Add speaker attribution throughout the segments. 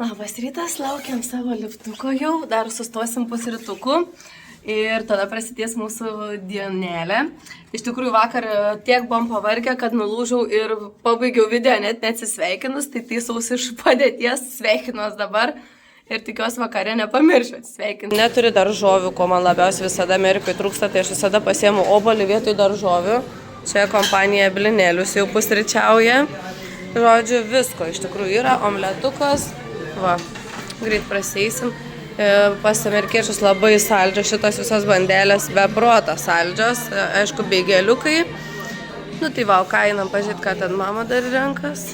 Speaker 1: Labas rytas, laukiam savo liftuko jau, dar sustosim pusrytukų ir tada prasidės mūsų dienelė. Iš tikrųjų vakar tiek buvom pavargę, kad nulūžau ir pabaigiau video net neatsisveikinus, tai taisausi iš padėties, sveikinuos dabar ir tikiuosi vakare nepamiršiu atsisveikinti. Neturiu daržovių, ko man labiausiai visada Amerikoje trūksta, tai aš visada pasiemu obuolį vietoj daržovių. Čia kompanija Blinėlius jau pusryčiauja. Žodžiu, visko iš tikrųjų yra, omletukas. Va, greit praseisim. Pas amerikiečius labai saldžios šitos visos bandelės, be proto saldžios, aišku, beigeliukai. Nu tai va, ką einam pažiūrėti, ką ten mama dar renkas.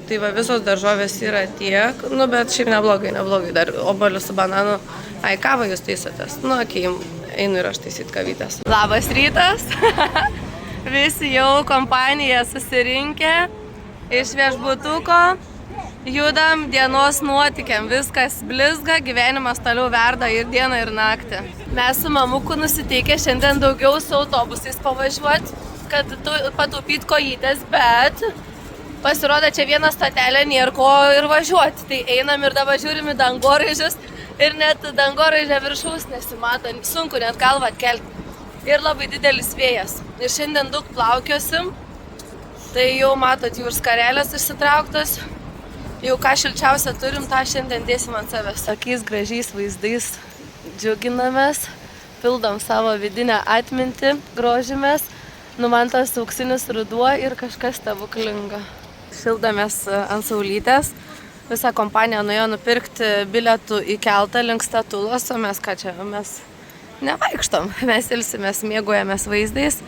Speaker 1: Tai va, visos daržovės yra tiek, nu bet šiaip neblogai, dar obuolius su bananu. Ai, kavą jūs taisotės? Nu, okei, einu ir aš taisyt kavytės. Labas rytas! Visi jau kompanija susirinkę iš viešbutuko. Judam dienos nuotykiam, viskas blizga, gyvenimas toliau verda ir dieną, ir naktį. Mes su mamuku nusiteikę šiandien daugiau su autobusais pavažiuoti, kad pataupyt kojytės, bet pasirodo čia viena stotelė, nėra ko ir važiuoti. Tai einam ir dabar žiūrim į dangoraižius ir net dangoraižio viršaus nesimato, sunku net galvą atkelti. Ir labai didelis vėjas. Ir šiandien daug plaukiosim, tai jau matot jų ir skarelės išsitrauktas. Jau ką šilčiausia turim, tą šiandien dėsim ant savęs. Tokiais gražiais vaizdais džiuginamės, pildom savo vidinę atmintį, grožimės, nu man tas auksinis ruduo ir kažkas stebuklinga. Šildomės ant saulytės, visa kompanija nuėjo nupirkti bilietų į keltą link Statulos, o mes ką čia, mes nevaikštom, mes ilsimės, mėgaujamės vaizdais.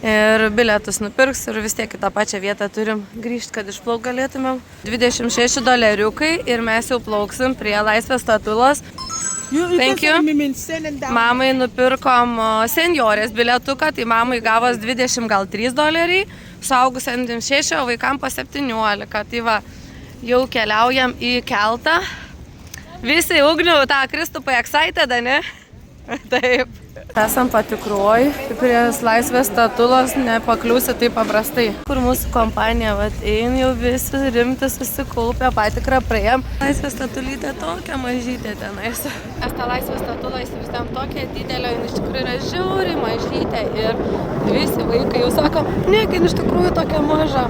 Speaker 1: Ir bilietus nupirks ir vis tiek į tą pačią vietą turim grįžti, kad išplauk galėtumėm. $26 ir mes jau plauksim prie Laisvės statulos. Thank you. Mamai nupirkom seniorės bilietuką, tai mamai gavos $23, suaugusiam 6, o vaikam po 17. Tai va, jau keliaujam į keltą. Visi ugnių, tą Kristupai excited, ne? Taip. Esam patikruoj, prie Laisvės statulos nepakliūsi taip paprastai. Kur mūsų kompanija, vat, ein jau visi rimti susikaupę, patikrą praėjom. Laisvės statulytė tokia mažytė tenais. Mes tą Laisvės statulą įsivaizduojam tokią didelę, iš tikrųjų yra žiauriai mažytė ir visi vaikai jau sako, negi iš tikrųjų tokia maža.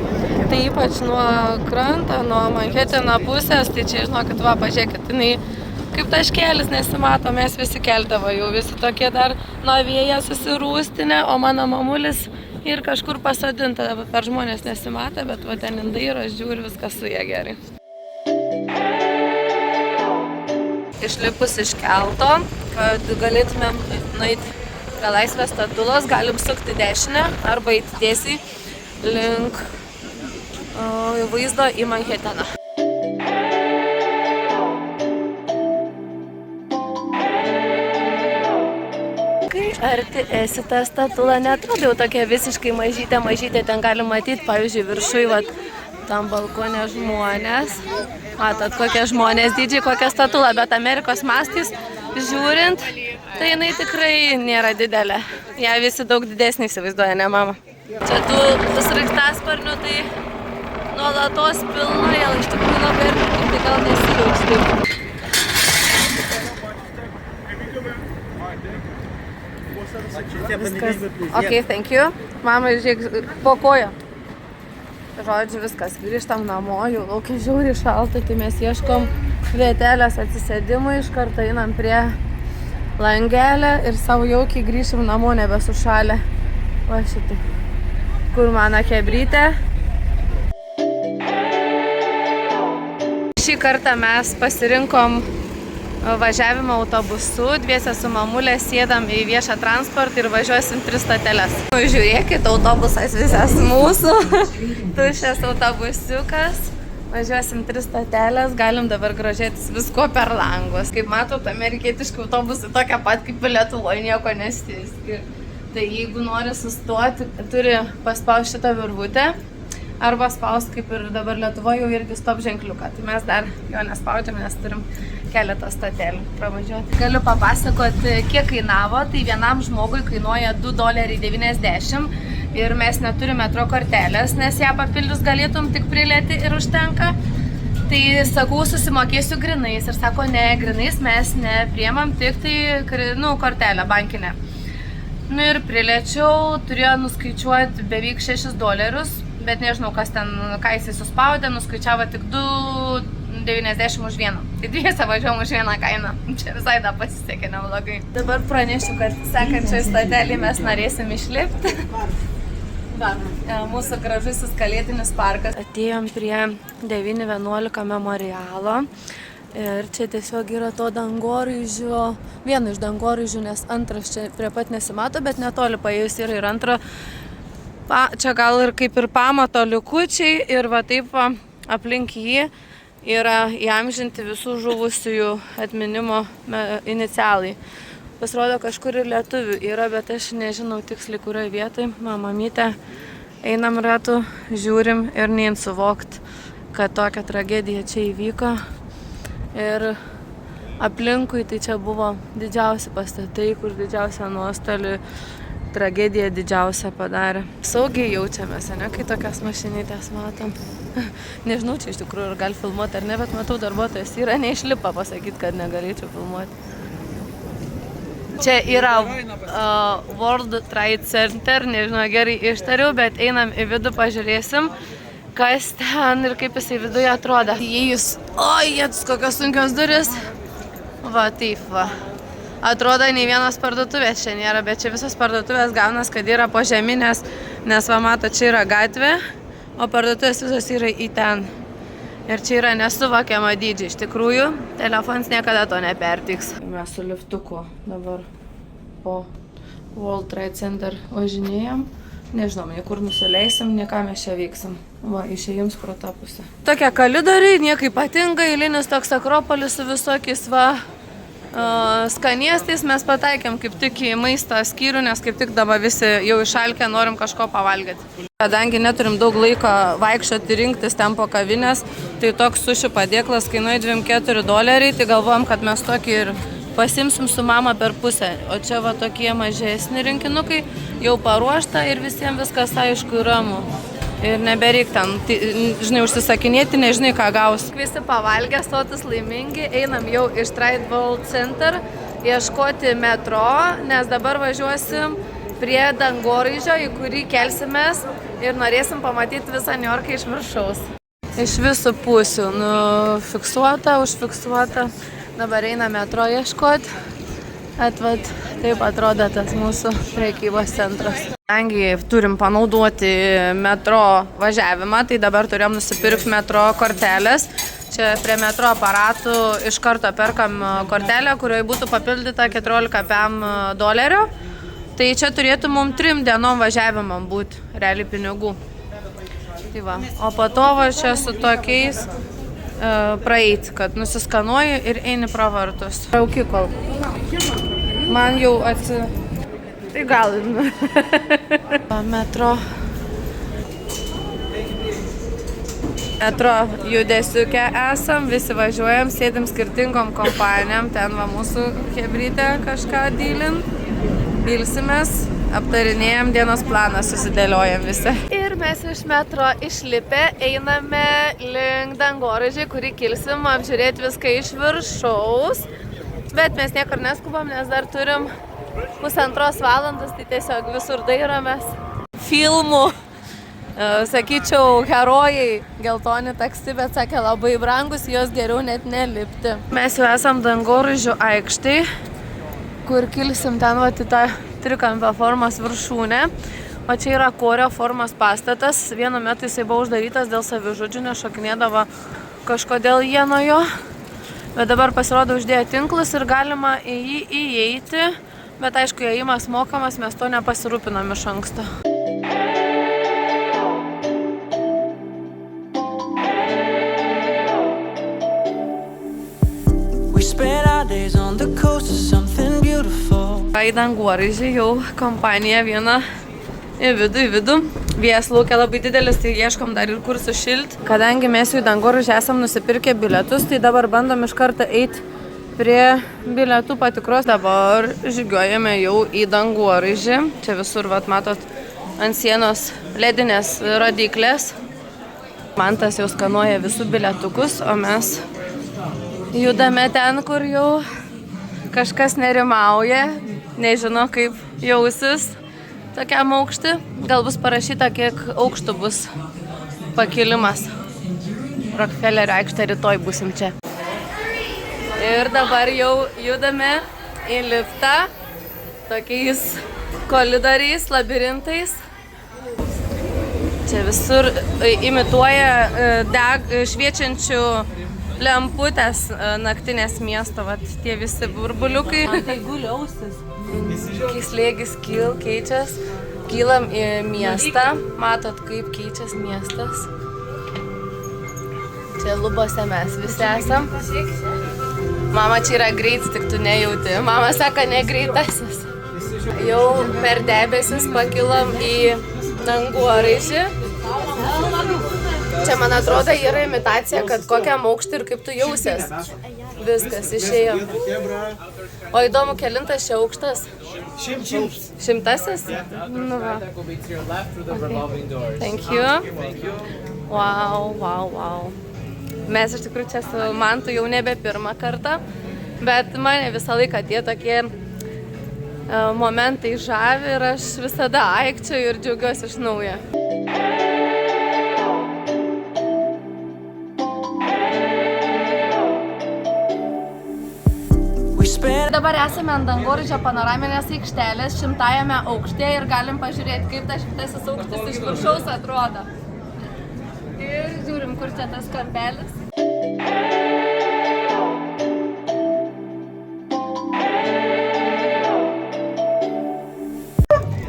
Speaker 1: Tai ypač nuo kranto, nuo Manheteno pusės, tai čia žinokit, va, pažiūrėkit, jinai kaip taškelis nesimato, mes visi keldavo, jau visi tokie dar nuo vėją susirūstinę, o mano mamulis ir kažkur pasodinta, per žmonės nesimatė, bet va ten indai ir aš žiūriu, viskas su jie gerai. Išlipus iš kelto, kad galėtumėm nueiti prie Laisvės statulos, galim sukti dešinę arba eiti tiesiai link vaizdo į Manheteną. Arti esi tą statulą, neatrodo jau tokia visiškai mažytė, ten gali matyti, pavyzdžiui, viršui, vat, tam balkone žmonės. Matot, kokie žmonės dydžiai, kokia statula, bet Amerikos mastais žiūrint, tai jinai tikrai nėra didelė. Ja visi daug didesnį įsivaizduoja, ne mama? Čia tų sraigtasparnių, tai nuolatos pilna, jie iš tikrųjų labai arti, tai gal nesijauč taip. Viskas. Ok, thank you. Mama, žiūrėk, po kojo. Žodžiu, viskas. Grįžtam namo, jau laukia žiauriai šalta, tai mes ieškom vietelės atsisėdimui, iš karto einam prie langelę ir savo jaukiai grįšim namo, nebesušalę. Va šitai. Kur mano kebrytė. Šį kartą mes pasirinkom važiavimą autobusu, dviese su mamulė sėdam į viešą transportą ir važiuosim 3 stoteles. Žiūrėkit, autobusas visas mūsų, tuščias autobusiukas. Važiuosim 3 stoteles, galim dabar grožėtis visko per langus. Kaip matot, amerikietiški autobusai tokia pat kaip Lietuvoje, nieko nestiski. Tai jeigu nori sustoti, turi paspausti šitą virvutę. Arba spaust, kaip ir dabar Lietuvoje, jau irgi stop ženkliuką. Tai mes dar jo nespaudžiam, nes turim keletą stotelių pravažiuoti. Galiu papasakoti, kiek kainavo. Tai vienam žmogui kainuoja $2.90 ir mes neturime metro kortelės, nes ją papildus galėtum tik prilieti ir užtenka. Tai sakau, susimokėsiu grinais ir sako, ne, grinais mes nepriemam, tik tai, kortelę bankinę. Nu ir priliečiau, turėjo nuskaičiuoti beveik $6, bet nežinau, kas ten, ką jisai suspaudė, nuskaičiavo tik 2,90 už vieną. Tai dviese važiuojam už vieną kainą. Čia visai da pasisekė neblogai. Dabar pranešiu, kad sekančioj stotelį mes norėsim išlipti. Mūsų gražusis kalėdinis parkas. Atėjom prie 911 memorialo. Ir čia tiesiog yra to dangoraižio, vieno iš dangoraižių, nes antras čia prie pat nesimato, bet netoli paėjus yra ir antra. Čia gal ir kaip ir pamato likučiai ir va taip aplink jį yra įamžinti visų žuvusiųjų atminimo inicialai. Pasirodo, kažkur ir lietuvių yra, bet aš nežinau tiksliai, kurioje vietoje. Mamytė, einam ratų, žiūrim ir nein suvokt, kad tokia tragedija čia įvyko. Ir aplinkui tai čia buvo didžiausi pastatai, kur didžiausią nuostolį, tragediją didžiausią padarė. Saugiai jaučiamės, ne, kai tokias mašinytės matom. Nežinau, čia iš tikrųjų gal filmuoti ar ne, bet matau, darbuotojas yra neišlipa pasakyti, kad negalėčiau filmuoti. Čia yra World Trade Center, nežinau, gerai ištariau, bet einam į vidų, pažiūrėsim, kas ten ir kaip jisai viduje atrodo. Įėjus, jėtus, kokios sunkios duris. Va, taip va. Atrodo, nei vienos parduotuvės čia nėra, bet čia visos parduotuvės gaunas, kad yra požeminės, nes va, mato, čia yra gatvė, o parduotuvės visos yra į ten. Ir čia yra nesuvokiama dydžiai. Iš tikrųjų, telefonas niekada to nepertiks. Mes su liftuku dabar po World Trade Center važinėjam. Nežinom, nei kur nusileisim, nei ką mes čia veiksim. Va, išėjims pro tą pusę. Tokie kalidoriai, niekai patinka, eilinis toks akropolis su visokiais skaniestais. Mes pataikėm kaip tik į maisto skyrių, nes kaip tik dabar visi jau išalkę, norim kažko pavalgyti. Kadangi neturim daug laiko vaikščioti rinktis ten po kavinės, tai toks suši padėklas kainuoja $24, tai galvojam, kad mes tokį ir pasimsim su mama per pusę. O čia va tokie mažesni rinkinukai, jau paruošta ir visiems viskas aišku ramu. Ir nebereik ten, žinai, užsisakinėti, nežinai, ką gaus. Visi pavalgę, sotus laimingi, einam jau iš Trade World Center ieškoti metro, nes dabar važiuosim prie dangoraižio, į kurį kelsimės ir norėsim pamatyti visą Niujorką iš viršaus. Iš visų pusių, fiksuota, užfiksuota. Dabar einam metro ieškoti. Atvat, taip atrodo tas mūsų prekybos centras. Kadangi turim panaudoti metro važiavimą, tai dabar turėjom nusipirkti metro kortelės. Čia prie metro aparatų iš karto perkam kortelę, kurioje būtų papildyta $14. Tai čia turėtų mums 3 dienom važiavimam būti realiai pinigų. Tai va. O po to va čia su tokiais praeiti, kad nusiskanuoju ir eini pro vartus. Rauki kol. Man jau Tai gal. Metro judesiuke esam, visi važiuojam, sėdim skirtingom kompanijom, ten va mūsų hebrytė kažką pilsimės, aptarinėjam dienos planą, susidėliojam visi. Ir mes iš metro išlipę einame link dangoraižį, kurį kilsim apžiūrėti viską iš viršaus, bet mes niekur neskubam, nes dar turim 1,5 valandos, tai tiesiog visur dairomės. Filmų, sakyčiau, herojai geltoni taksi, bet sakė labai brangus, jos geriau net nelipti. Mes jau esam dangoraižių aikštėj, kur kilsim ten į tą trikampio formos viršūnę. O čia yra korio formos pastatas. Vienu metu jisai buvo uždarytas dėl savižudžių, nes šokinėdavo kažkodėl jie nuo jo. Bet dabar pasirodo uždėjo tinklus ir galima į jį įeiti. Bet aišku, įėjimas mokamas, mes to nepasirūpinom iš anksto. Į dangoraižį jau kompanija viena į vidų. Vėjas laukia labai didelis, tai ieškom dar ir kur sušilti. Kadangi mes jau į dangoraižį esam nusipirkę bilietus, tai dabar bandom iš karto eiti prie bilietų patikros. Dabar žygiuojame jau į dangoraižį. Čia visur, vat, matot, ant sienos ledinės rodyklės. Mantas jau skanuoja visų bilietukus, o mes judame ten, kur jau kažkas nerimauja, nežino kaip jausis tokiam aukšti. Gal bus parašyta, kiek aukštų bus pakilimas. Rockefellerio aikštė, rytoj būsim čia. Ir dabar jau judame į liftą tokiais koridoriais, labirintais. Čia visur imituoja šviečiančių lemputės naktinės miesto, vat tie visi burbuliukai.
Speaker 2: Tai guliausis.
Speaker 1: Kai slėgis keičias, kylam į miestą. Matot, kaip keičias miestas. Čia lubose mes visi esam. Mama, čia yra greits, tik tu nejauti. Mama sako, ne greitasis. Jau per debesis pakilom į dangoraižį. Čia, man atrodo, yra imitacija, kad kokiam aukštį ir kaip tu jausies. Viskas, išėjo. O įdomu, kelintas čia aukštas? Šimtasis? Nu va. Okay. Thank you. Wow. Mes iš tikrųjų čia su Mantu jau nebe pirmą kartą, bet mane visą laiką tie tokie momentai žavi ir aš visada aikčioju ir džiaugiuosi iš naujo. Dabar esame ant dangoraižio panoraminės aikštelės 100-ame aukšte ir galim pažiūrėti, kaip tas 100-asis aukštis iš viršaus atrodo. Ir žiūrim, kur čia tas kampelis.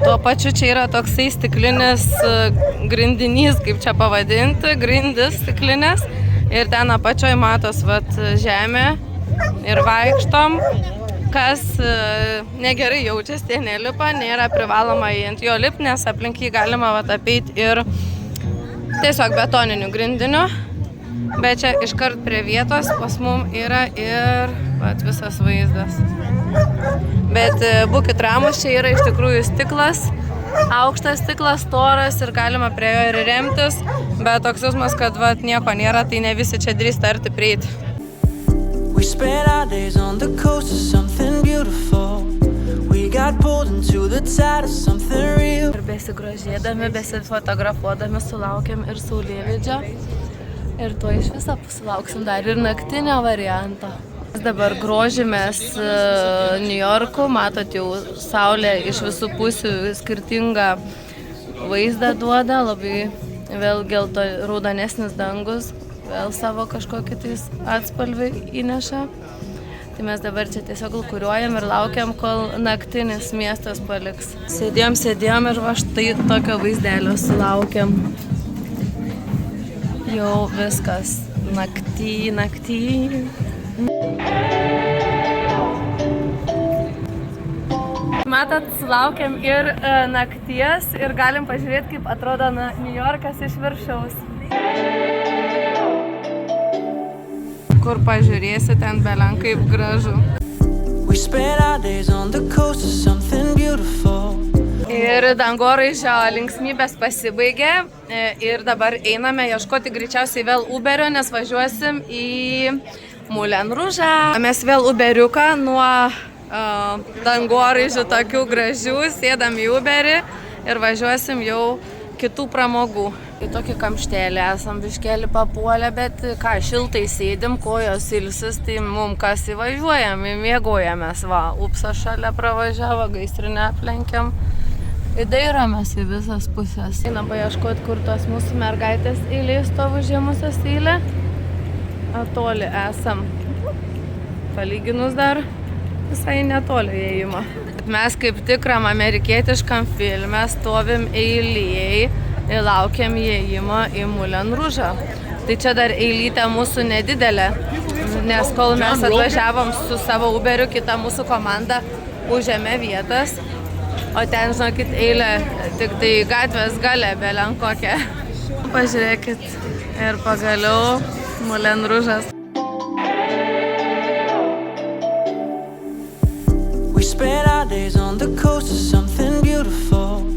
Speaker 1: Tuo pačiu čia yra toksai stiklinis grindinys, kaip čia pavadinti, grindis stiklinės. Ir ten apačioj matos žemė ir vaikštom. Kas negerai jaučiasi, tie nelipa, nėra privaloma ant jo lipti, nes aplink jį galima apeiti ir tiesiog betoniniu grindiniu. Bet čia iškart prie vietos pas mum yra ir visas vaizdas. Bet būkit ramus, čia yra iš tikrųjų stiklas, aukštas stiklas, storas ir galima prie jo ir remtis. Bet toks jausmas, kad nieko nėra, tai ne visi čia drįsta arti prieiti.
Speaker 3: We spent our days on the coast of something beautiful. We got pulled into the tide of something real.
Speaker 1: Ir besigrožėdami, besifotografuodami sulaukėm ir saulėlydžio. Ir tuo iš viso sulauksim dar ir naktinio varianto. Dabar grožimės New Yorku, matot jau saulė iš visų pusių skirtingą vaizdą duoda, labai vėl raudonesnis dangus. Vėl savo kažkokį tais atspalvį įneša. Tai mes dabar čia tiesiog lūkuriuojam ir laukiam, kol naktinis miestas paliks. Sėdėjom ir va štai tokio vaizdelio sulaukiam. Jau viskas. Naktį. Matot, sulaukiam ir nakties ir galim pažiūrėti, kaip atrodo New Yorkas iš viršaus. Kur pažiūrėsi, ten belen kaip gražu. Ir dangoraižio linksmybės pasibaigė ir dabar einame ieškoti greičiausiai vėl Uberio, nes važiuosim į Moulin Rouge. Mes vėl Uberiuką nuo dangoraižių tokių gražių, sėdam į Uberį ir važiuosim jau kitų pramogų. Į tokį kamštelį esam biškelį papuolę, bet ką, šiltai sėdim, kojos ilsis, tai mum kas įvažiuojam, mėgojamės, upsa šalia pravažiavo, gaisrinę aplenkiam. Įdairomės į visas pusės. Einam paieškoti, kur tos mūsų mergaitės eilėje stovi žiemusios eilė. Toli esam. Palyginus dar visai netoli įėjimo. Mes kaip tikram amerikietiškam filme stovim eilėje ir laukiam įėjimo į Moulin Rouge. Tai čia dar eilytė mūsų nedidelė, nes kol mes atvažiavom su savo Uberiu, kita mūsų komanda užėmė vietas, o ten, žinokit, eilė tik tai gatvės gale belen kokia. Pažiūrėkit ir pagaliau Moulin Rouge'as.
Speaker 3: We spent our days on the coast of something beautiful.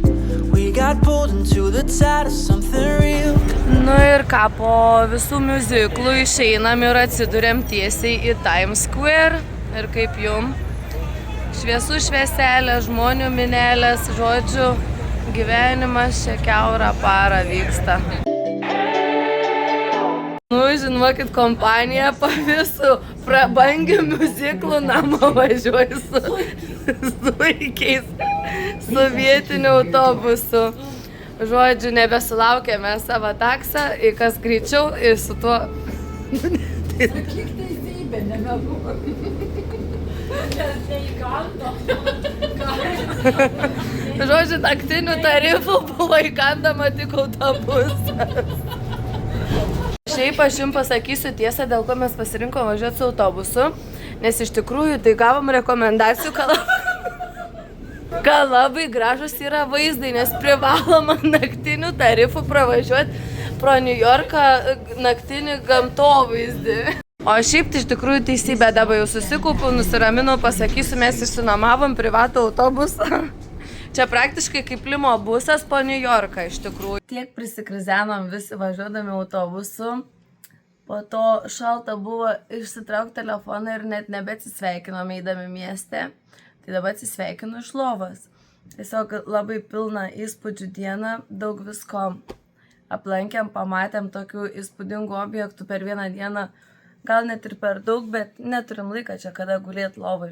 Speaker 3: We got pulled into the tide of something real.
Speaker 1: Nu Ir ką, po visų miuziklų išeinam ir atsiduriam tiesiai į Times Square. Ir kaip jum, šviesų švieselė, žmonių minelės, žodžiu, gyvenimas čia kiaurą parą vyksta. Nu, žinokit, kompanija po visų prabangių miuziklų namo važiuoja su zuikiais, su vietiniu autobusu. Žodžiu, nebesulaukėme savo taksą, į kas greičiau ir su tuo...
Speaker 2: Sakyk teisybę, nemeluoju. Neįkando.
Speaker 1: Žodžiu, naktinių tarifų buvo įkandama tik autobusas. Šiaip aš jums pasakysiu tiesą, dėl ko mes pasirinkom važiuoti su autobusu, nes iš tikrųjų tai gavom rekomendacijų, kad labai gražus yra vaizdai, nes privaloma naktinių tarifų pravažiuoti pro New Yorką naktinį gamtovaizdį. O šiaip tai iš tikrųjų teisybė, dabar jau susikaupiau, nusiraminau, pasakysiu, mes išsinuomavom privatų autobusą. Čia praktiškai kaip limo busas po New Yorką iš tikrųjų. Tiek prisikrizenom visi važiuodami autobusu, po to šalta buvo išsitraukti telefoną ir net nebeatsisveikinom eidami mieste. Tai dabar atsisveikinu iš lovos. Tiesiog labai pilna įspūdžių diena, daug visko aplankėm, pamatėm tokių įspūdingų objektų per vieną dieną, gal net ir per daug, bet neturim laiką čia kada gulėti lovai.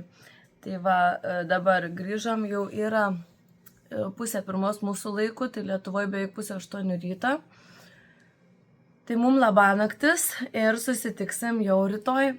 Speaker 1: Tai va, dabar grįžom, jau yra 7:30 mūsų laikų, tai Lietuvoje beveik 7:30 ryto. Tai mum labanaktis ir susitiksim jau rytoj.